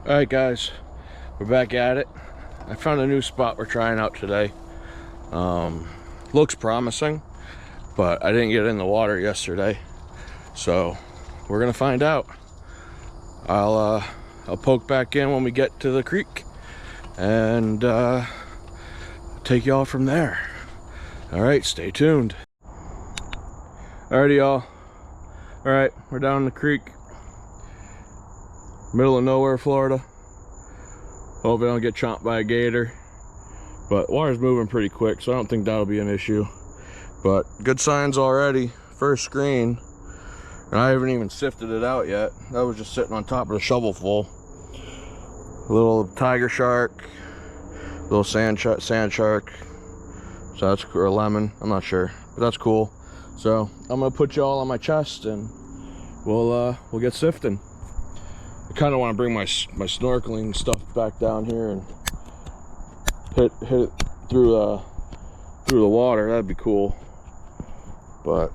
Alright guys, we're back at it. I found a new spot we're trying out today. Looks promising, but I didn't get in the water yesterday, so we're gonna find out. I'll poke back in when we get to the creek and take y'all from there. Alright, stay tuned. Alrighty y'all. Alright, we're down in the creek. Middle of nowhere, Florida. Hope I don't get chomped by a gator. But water's moving pretty quick, so I don't think that'll be an issue. But good signs already. First screen. And I haven't even sifted it out yet. That was just sitting on top of the shovel full. A little tiger shark. Little sand shark. So that's, or a lemon, I'm not sure. But that's cool. So I'm gonna put you all on my chest and we'll get sifting. I kind of want to bring my snorkeling stuff back down here and hit it through the water. That'd be cool. But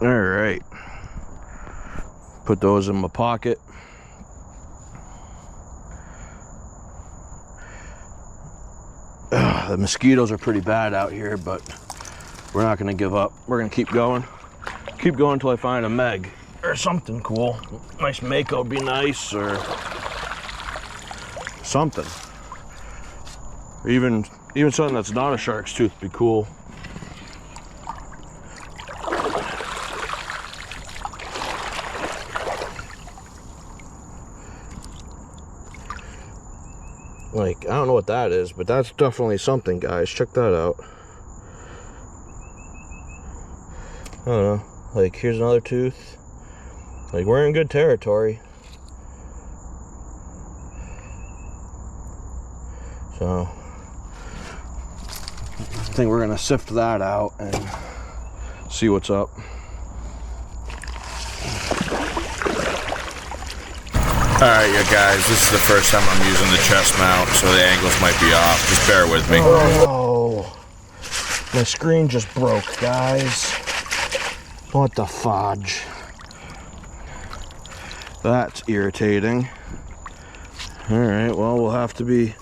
all right, put those in my pocket. The mosquitoes are pretty bad out here, but we're not gonna give up. We're gonna keep going until I find a Meg or something cool. Nice mako would be nice, or something. Or even something that's not a shark's tooth would be cool. Like, I don't know what that is, but that's definitely something, guys. Check that out. I don't know. Like, here's another tooth. Like, we're in good territory. So I think we're gonna sift that out and see what's up. Alright, you guys, this is the first time I'm using the chest mount, so the angles might be off. Just bear with me. Oh, my screen just broke, guys. What the fudge? That's irritating. Alright, well, we'll have to be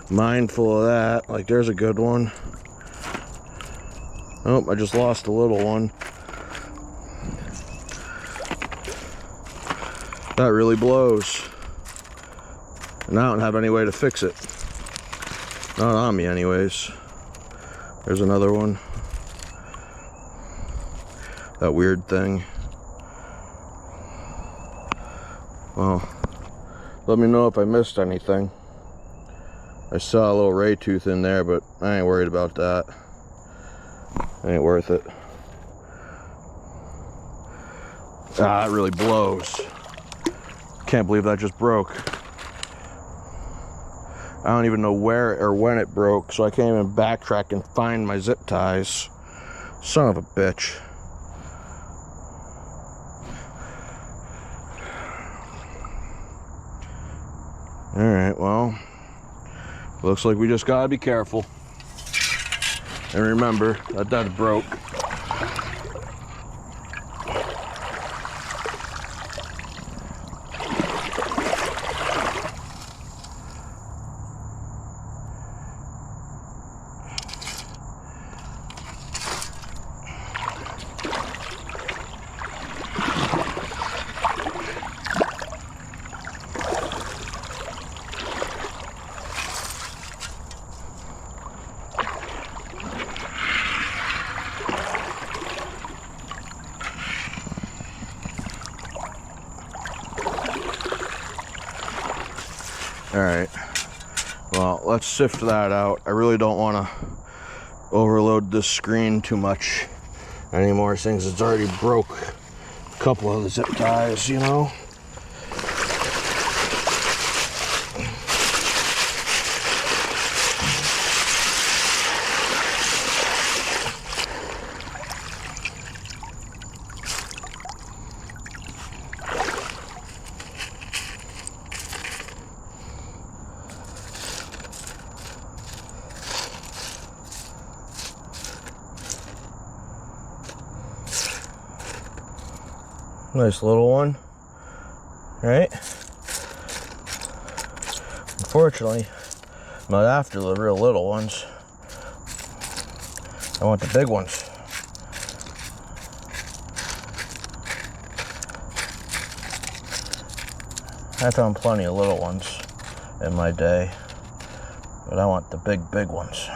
mindful of that. Like, there's a good one. Oh, I just lost a little one. That really blows. And I don't have any way to fix it. Not on me anyways. There's another one. That weird thing. Well, let me know if I missed anything. I saw a little ray tooth in there, but I ain't worried about that. Ain't worth it. Ah, it really blows. Can't believe that just broke. I don't even know where or when it broke, so I can't even backtrack and find my zip ties. Son of a bitch. Alright, well, looks like we just gotta be careful. And remember that that's broke. Alright, well, let's sift that out. I really don't want to overload this screen too much anymore, since it's already broke a couple of the zip ties, you know? Nice little one, right? Unfortunately, I'm not after the real little ones. I want the big ones. I found plenty of little ones in my day, but I want the big ones.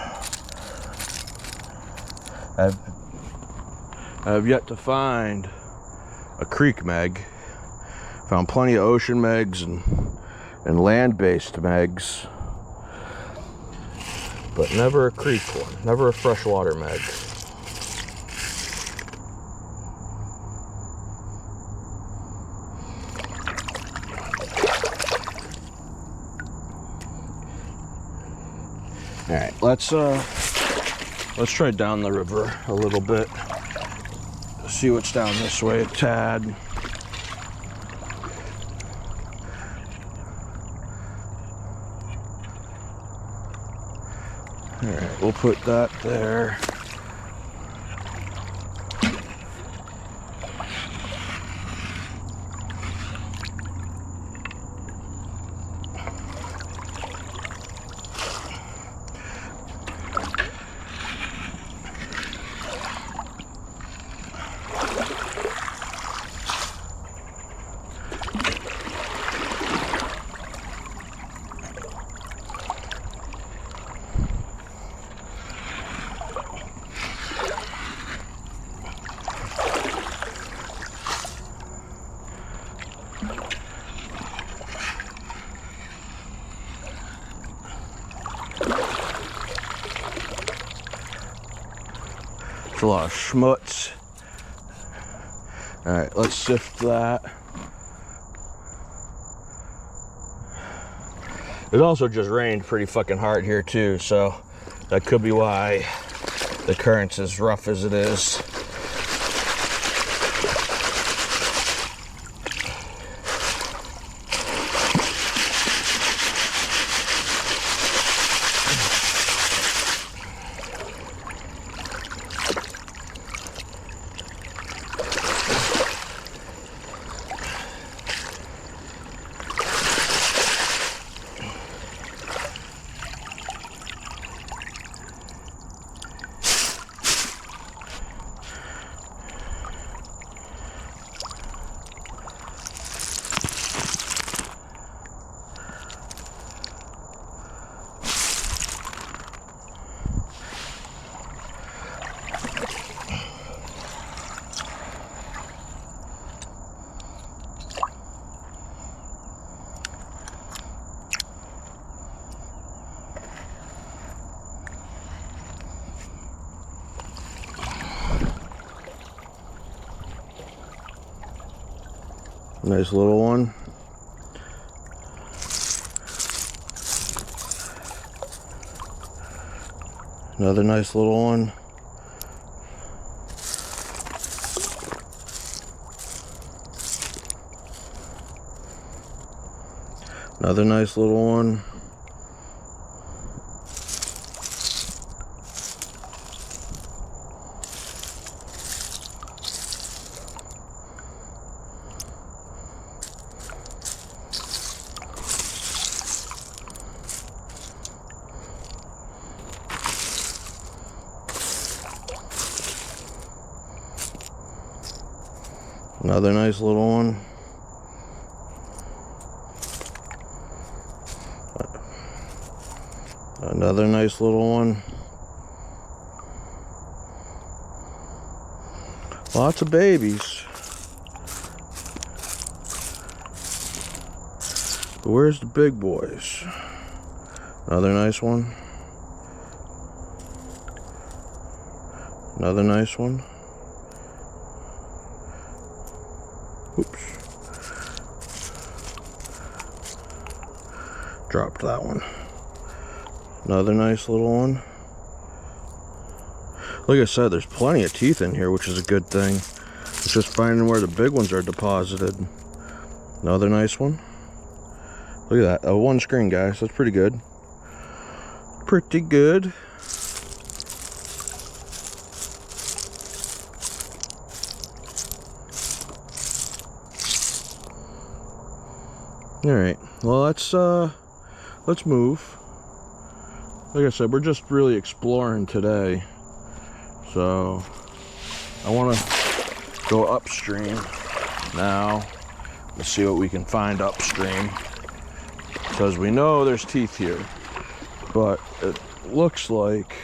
I've yet to find a creek meg. Found plenty of ocean megs and land-based megs, but never a creek one, never a freshwater meg. All right, let's try down the river a little bit. See what's down this way a tad. All right, we'll put that there. It's a lot of schmutz. All right, let's sift that. It also just rained pretty fucking hard here too, so that could be why the current's as rough as it is. Nice little one. Another nice little one. Another nice little one. Another nice little one. Another nice little one. Lots of babies. But where's the big boys? Another nice one. Another nice one. Oops. Dropped that one. Another nice little one. Like I said, there's plenty of teeth in here, which is a good thing. It's just finding where the big ones are deposited. Another nice one. Look at that. One screen, guys. That's pretty good. Pretty good. All right, well, let's move. Like I said, we're just really exploring today. So I want to go upstream now. Let's see what we can find upstream. Because we know there's teeth here, but it looks like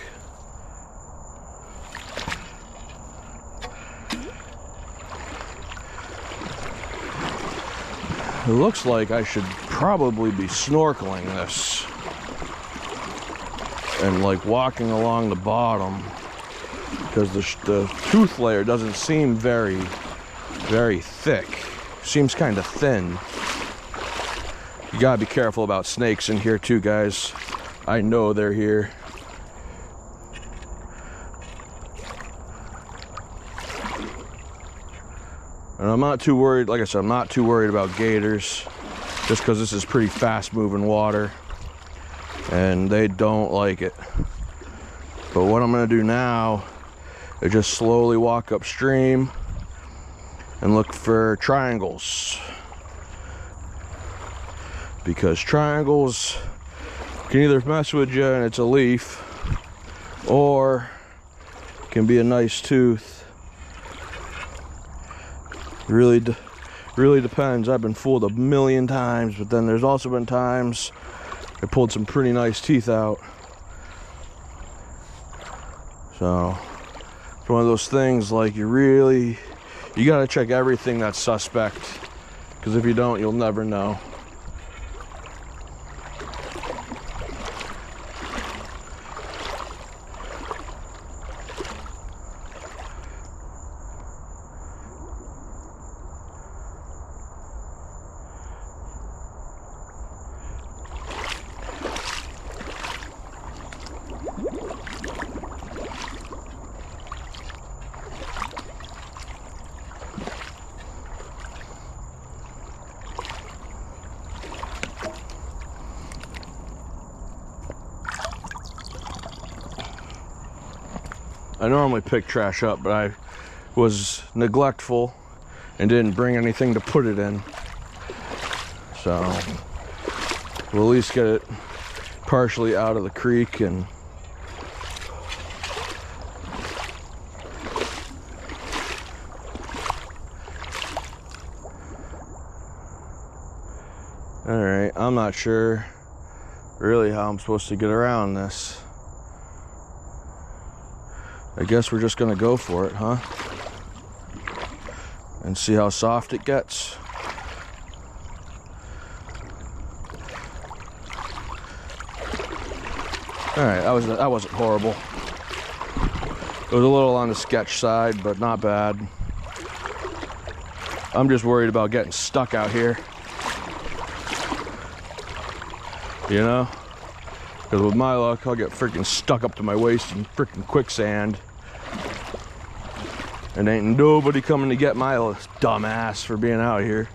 I should probably be snorkeling this and like walking along the bottom, because the tooth layer doesn't seem very thick. Seems kind of thin. You gotta be careful about snakes in here too, guys. I know they're here. And I'm not too worried, like I said, I'm not too worried about gators, just because this is pretty fast moving water and they don't like it. But what I'm gonna do now is just slowly walk upstream and look for triangles, because triangles can either mess with you and it's a leaf, or can be a nice tooth. Really depends. I've been fooled a million times, but then there's also been times I pulled some pretty nice teeth out. So it's one of those things, like, you gotta check everything that's suspect, because if you don't, you'll never know. I normally pick trash up, but I was neglectful and didn't bring anything to put it in. So we'll at least get it partially out of the creek. And all right, I'm not sure really how I'm supposed to get around this. I guess we're just gonna go for it, huh? And see how soft it gets. All right, that wasn't horrible. It was a little on the sketch side, but not bad. I'm just worried about getting stuck out here. You know? Because with my luck, I'll get freaking stuck up to my waist in freaking quicksand. And ain't nobody coming to get my dumb ass for being out here.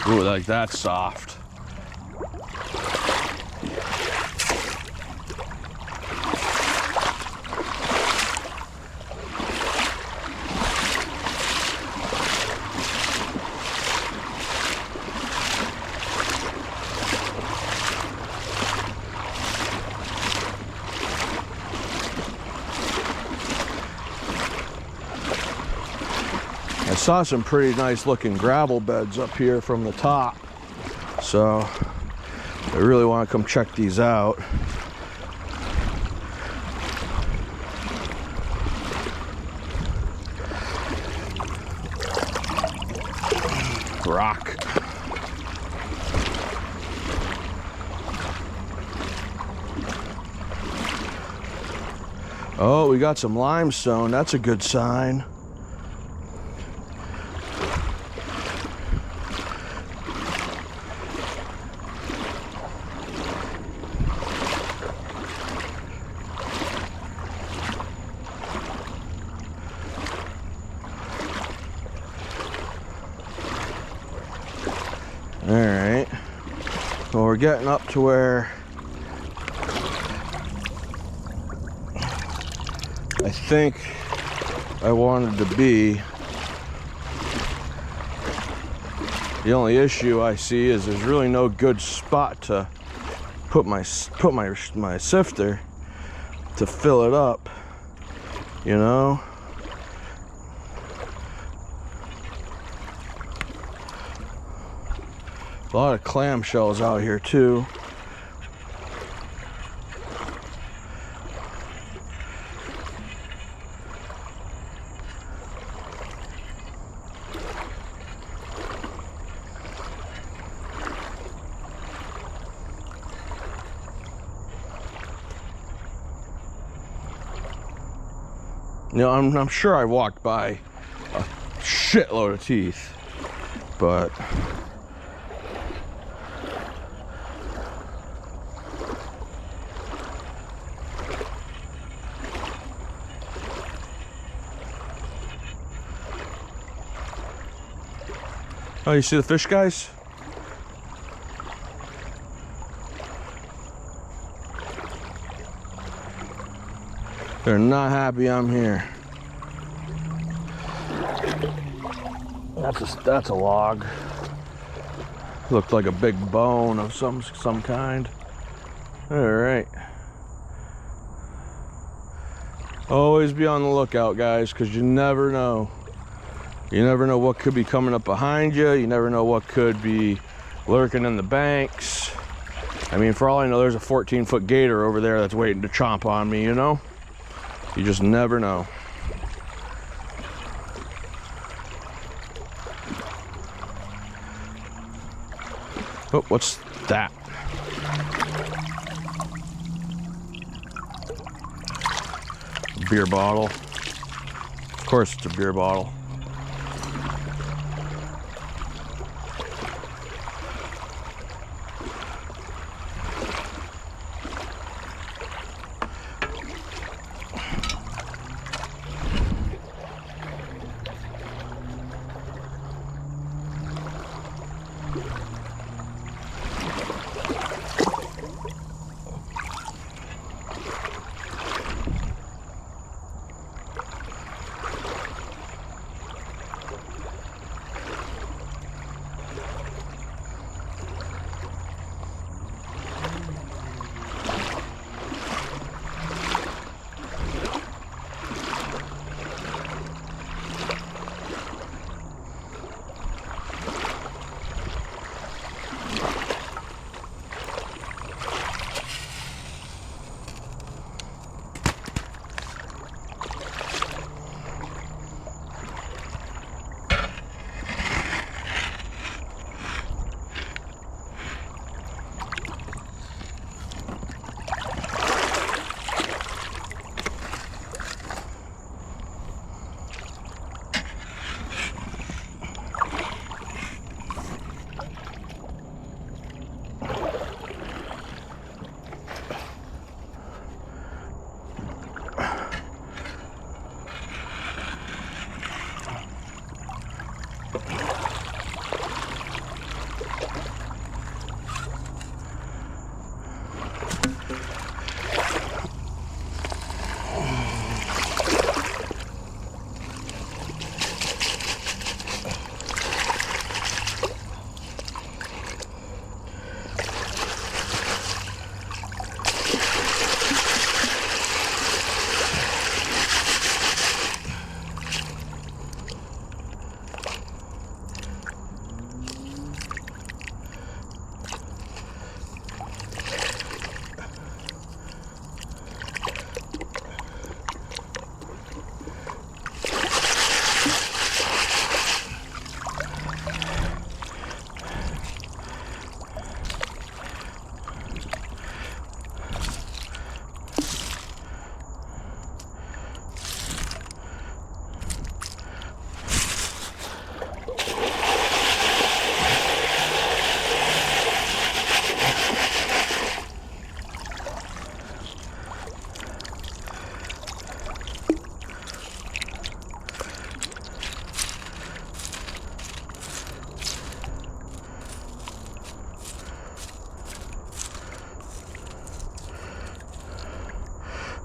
Ooh, like that's soft. I saw some pretty nice looking gravel beds up here from the top, so I really want to come check these out. Rock. Oh, we got some limestone. That's a good sign. All right, well, we're getting up to where I think I wanted to be. The only issue I see is there's really no good spot to put my sifter to fill it up, you know. A lot of clamshells out here too. You know, I'm sure I walked by a shitload of teeth, but oh, you see the fish guys? They're not happy I'm here. That's a log. Looked like a big bone of some kind. All right. Always be on the lookout, guys, because you never know. You never know what could be coming up behind you. You never know what could be lurking in the banks. I mean, for all I know, there's a 14-foot gator over there that's waiting to chomp on me, you know? You just never know. Oh, what's that? Beer bottle. Of course it's a beer bottle.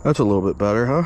That's a little bit better, huh?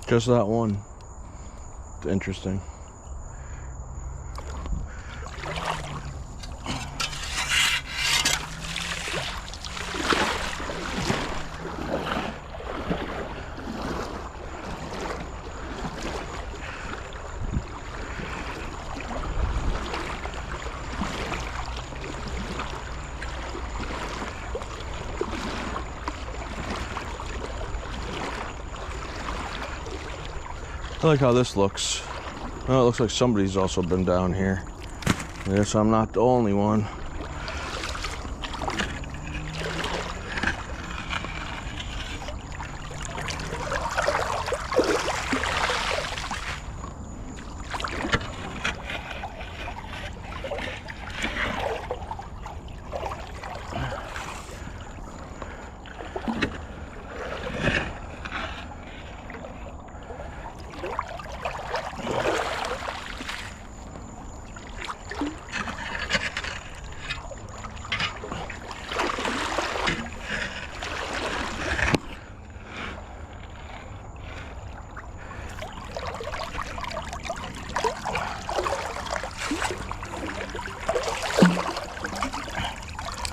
Just that one. It's interesting. I like how this looks. Oh, it looks like somebody's also been down here. I guess I'm not the only one.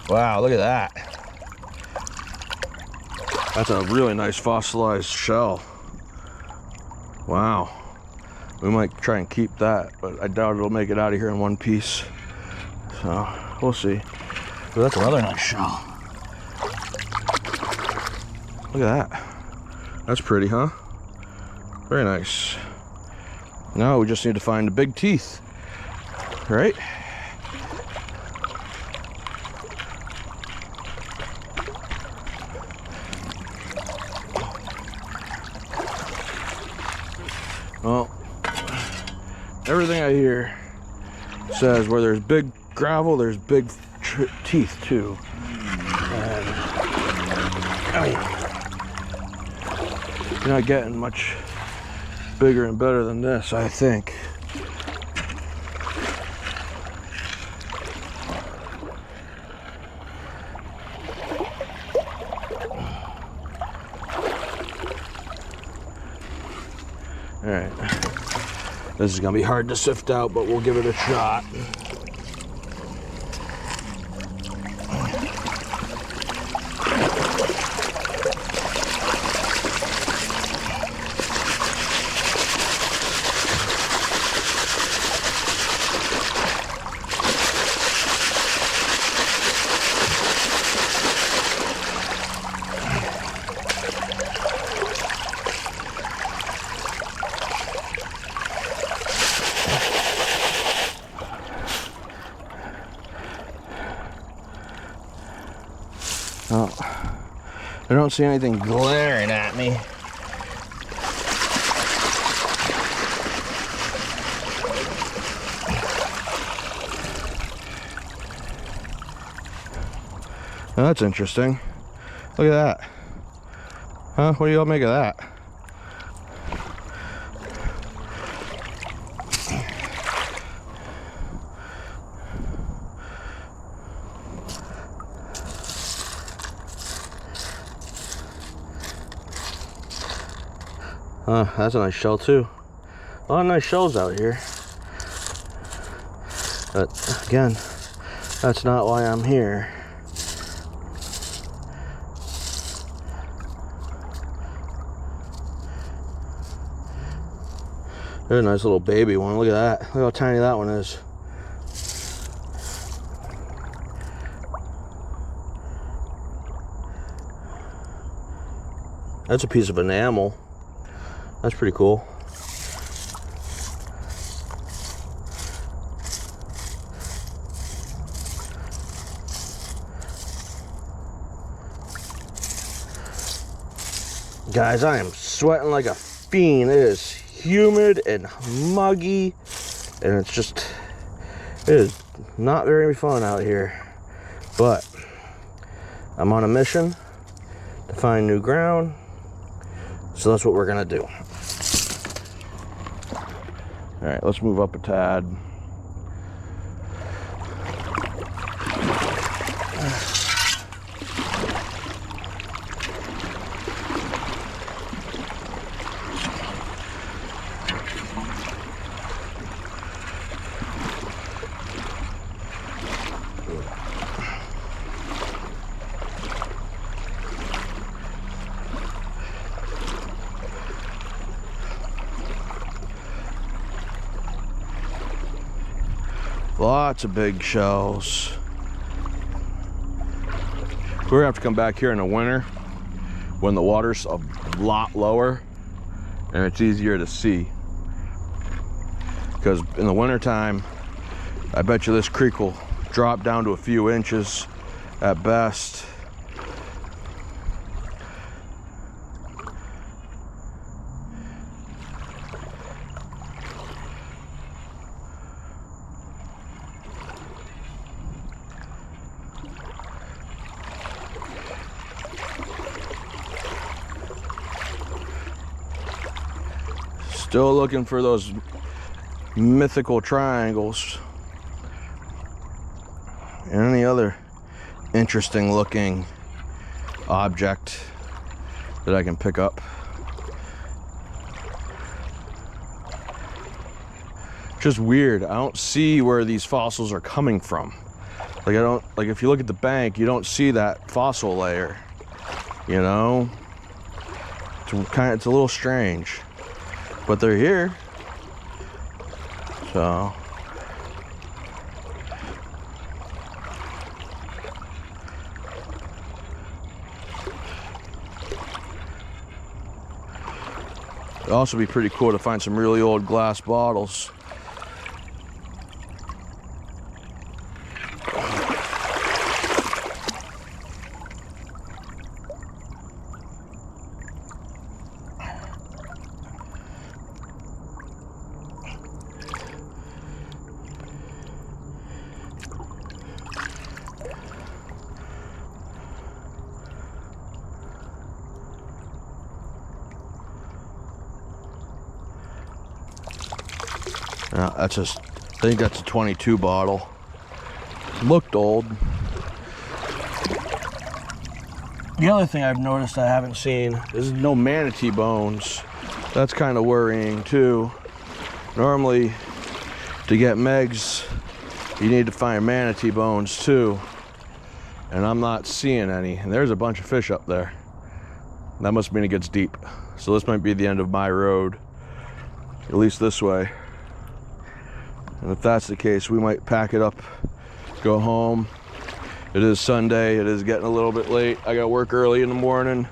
Wow, look at that. That's a really nice fossilized shell. Wow. We might try and keep that, but I doubt it'll make it out of here in one piece. So, we'll see. But that's another nice shell. Look at that. That's pretty, huh? Very nice. Now we just need to find the big teeth, right? Well, everything I hear says where there's big gravel, there's big teeth too. And I mean, you're not getting much bigger and better than this, I think. All right, this is gonna be hard to sift out, but we'll give it a shot. Oh, I don't see anything glaring at me. Oh, that's interesting. Look at that. Huh? What do y'all make of that? That's a nice shell too. A lot of nice shells out here. But again, that's not why I'm here. There's a nice little baby one. Look at that. Look how tiny that one is. That's a piece of enamel. That's pretty cool. Guys, I am sweating like a fiend. It is humid and muggy, and it is not very fun out here. But I'm on a mission to find new ground, so that's what we're gonna do. All right, let's move up a tad. Lots of big shells. We're gonna have to come back here in the winter when the water's a lot lower and it's easier to see. Because in the winter time, I bet you this creek will drop down to a few inches at best. Still looking for those mythical triangles and any other interesting looking object that I can pick up. Just weird. I don't see where these fossils are coming from. Like if you look at the bank, you don't see that fossil layer. You know? It's a little strange. But they're here. So it'd also be pretty cool to find some really old glass bottles. I think that's a 22 bottle. Looked old. The other thing I've noticed I haven't seen is no manatee bones. That's kind of worrying too. Normally, to get Megs, you need to find manatee bones too. And I'm not seeing any. And there's a bunch of fish up there. That must mean it gets deep. So this might be the end of my road. At least this way. And if that's the case, we might pack it up, go home. It is Sunday, it is getting a little bit late. I got work early in the morning.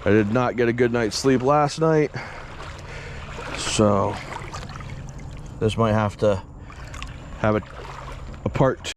I did not get a good night's sleep last night. So this might have to have a part 2.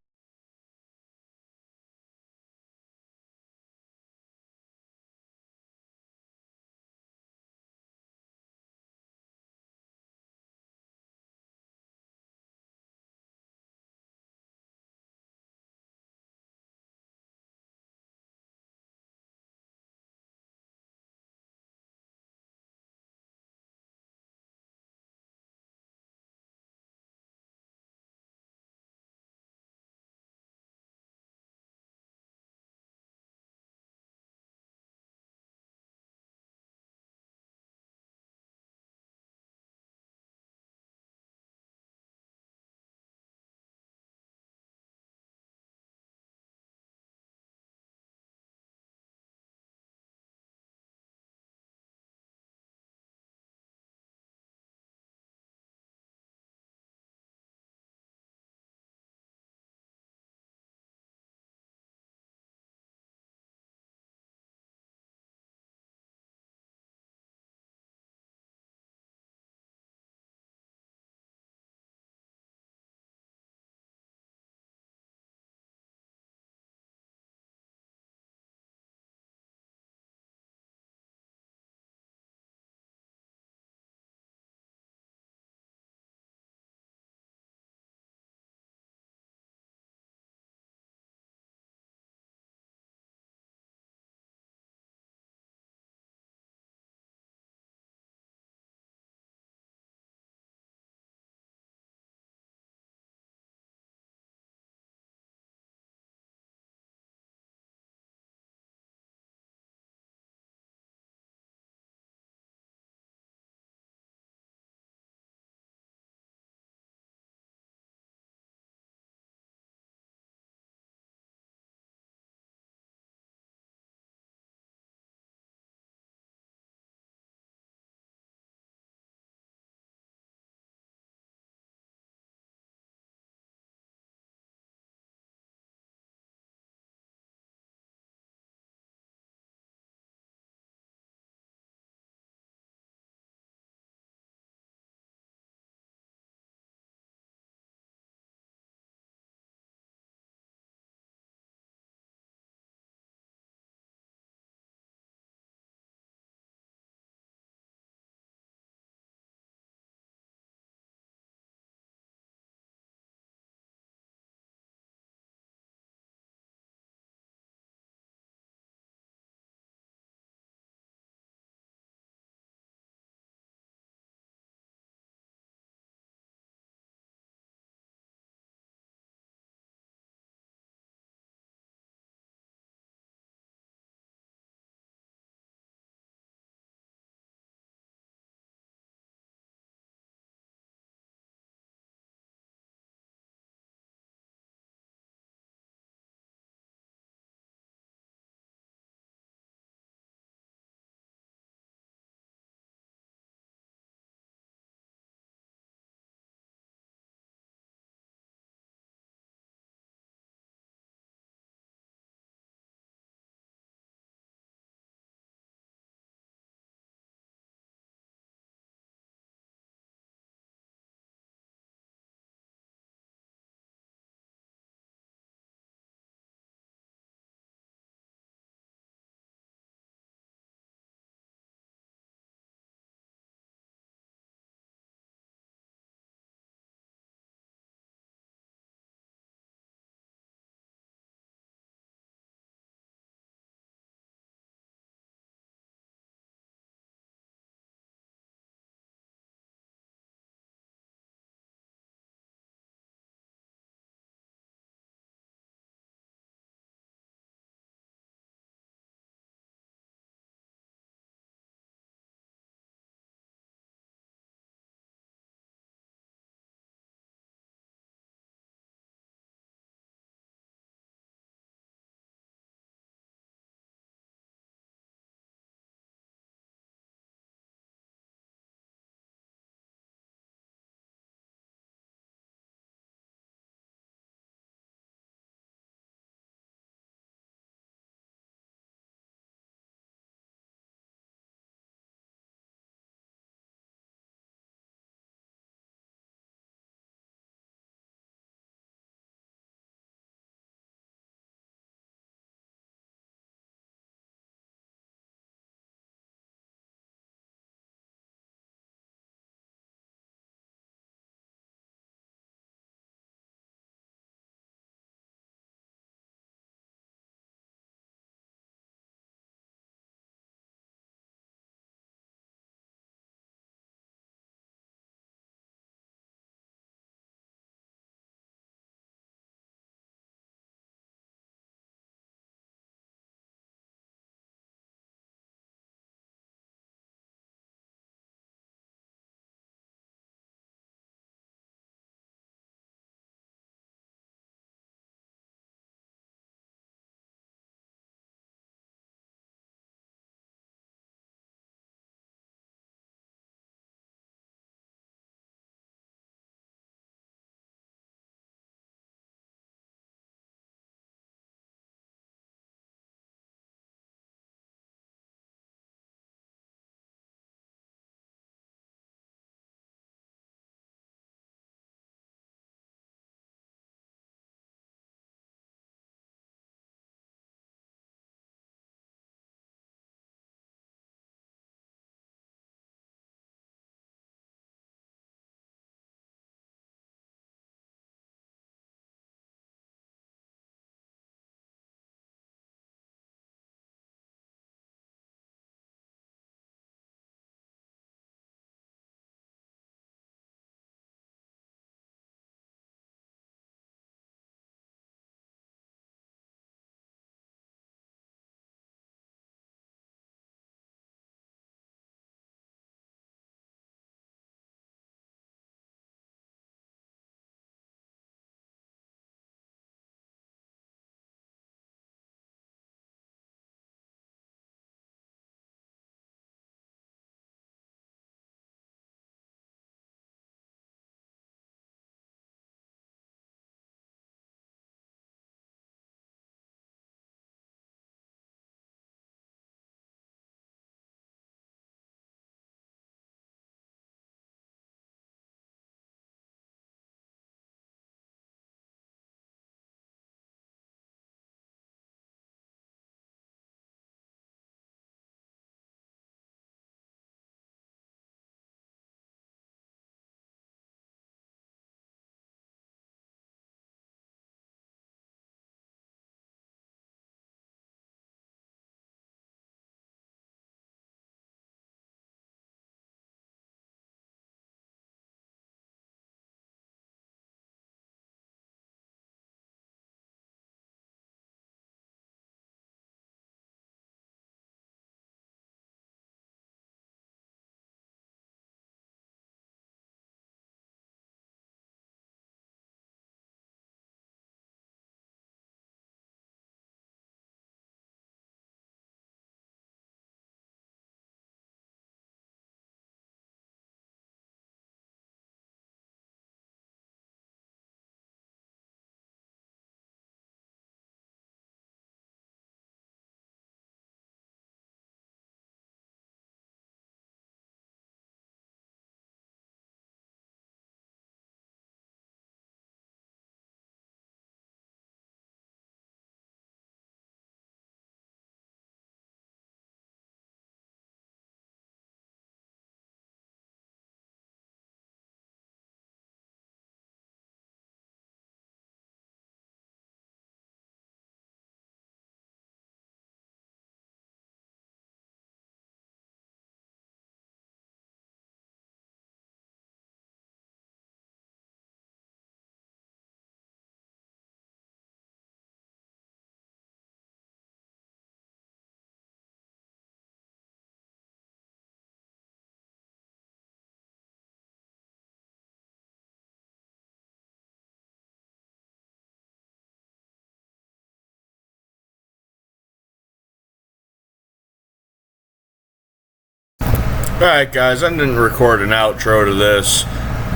Alright guys, I didn't record an outro to this,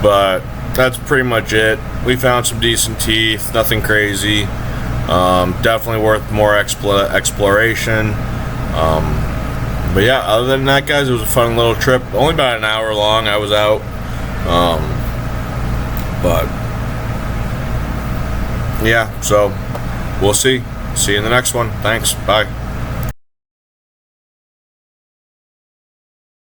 but that's pretty much it. We found some decent teeth, nothing crazy. Definitely worth more exploration. But yeah, other than that guys, it was a fun little trip. Only about an hour long, I was out. But yeah, so we'll see. See you in the next one. Thanks. Bye.